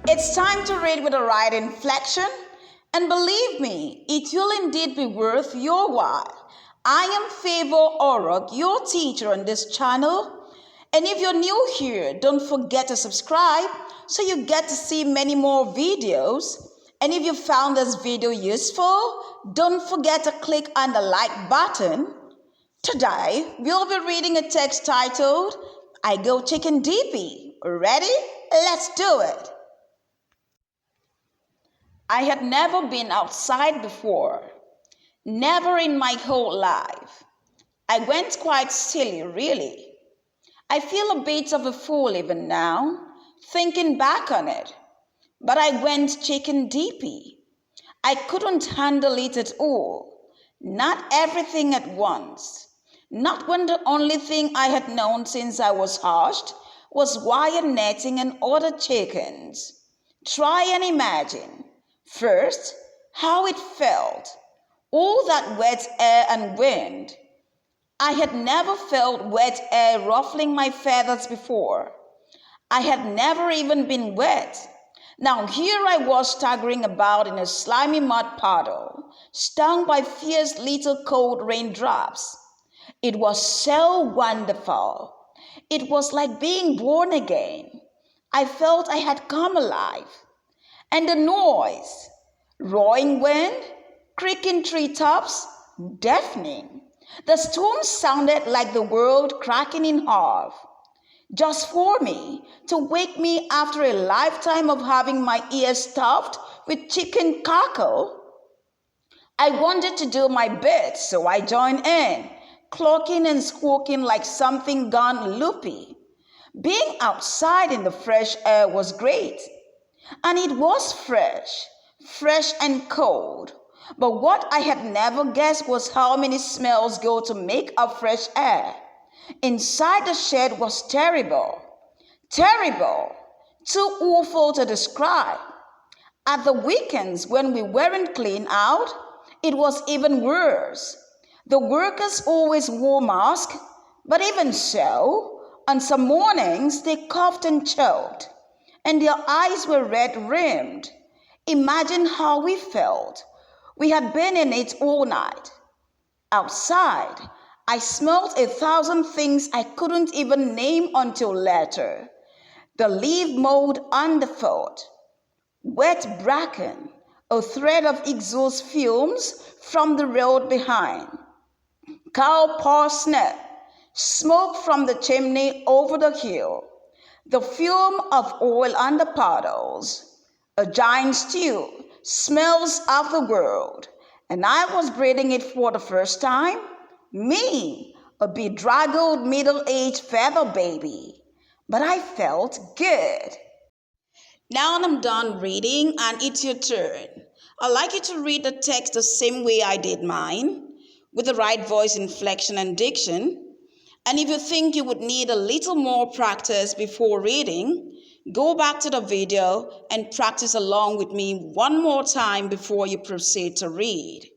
It's time to read with the right inflection, and believe me, it will indeed be worth your while. I am Favor Orok, your teacher on this channel, and if you're new here, don't forget to subscribe so you get to see many more videos. And if you found this video useful, don't forget to click on the like button. Today, we'll be reading a text titled, I Go Chicken Dippy. Ready? Let's do it. I had never been outside before, never in my whole life. I went quite silly, really. I feel a bit of a fool even now, thinking back on it. But I went chicken dippy. I couldn't handle it at all, not everything at once. Not when the only thing I had known since I was hatched was wire netting and other chickens. Try and imagine. First, how it felt, all that wet air and wind. I had never felt wet air ruffling my feathers before. I had never even been wet. Now here I was staggering about in a slimy mud puddle, stung by fierce little cold raindrops. It was so wonderful. It was like being born again. I felt I had come alive. And the noise, roaring wind, creaking treetops, deafening. The storm sounded like the world cracking in half. Just for me, to wake me after a lifetime of having my ears stuffed with chicken cackle. I wanted to do my bit, so I joined in, clucking and squawking like something gone loopy. Being outside in the fresh air was great. And it was fresh and cold. But what I had never guessed was how many smells go to make up fresh air. Inside the shed was terrible. Terrible. Too awful to describe. At the weekends when we weren't clean out, it was even worse. The workers always wore masks, but even so, on some mornings they coughed and choked, and their eyes were red-rimmed. Imagine how we felt. We had been in it all night. Outside, I smelled 1,000 things I couldn't even name until later. The leaf mold underfoot, wet bracken, a thread of exhaust fumes from the road behind, cow parsnip, smoke from the chimney over the hill, the fume of oil on the puddles, a giant stew, smells of the world, and I was breathing it for the first time. Me, a bedraggled middle-aged feather baby. But I felt good. Now I'm done reading and it's your turn. I'd like you to read the text the same way I did mine, with the right voice, inflection, and diction. And if you think you would need a little more practice before reading, go back to the video and practice along with me one more time before you proceed to read.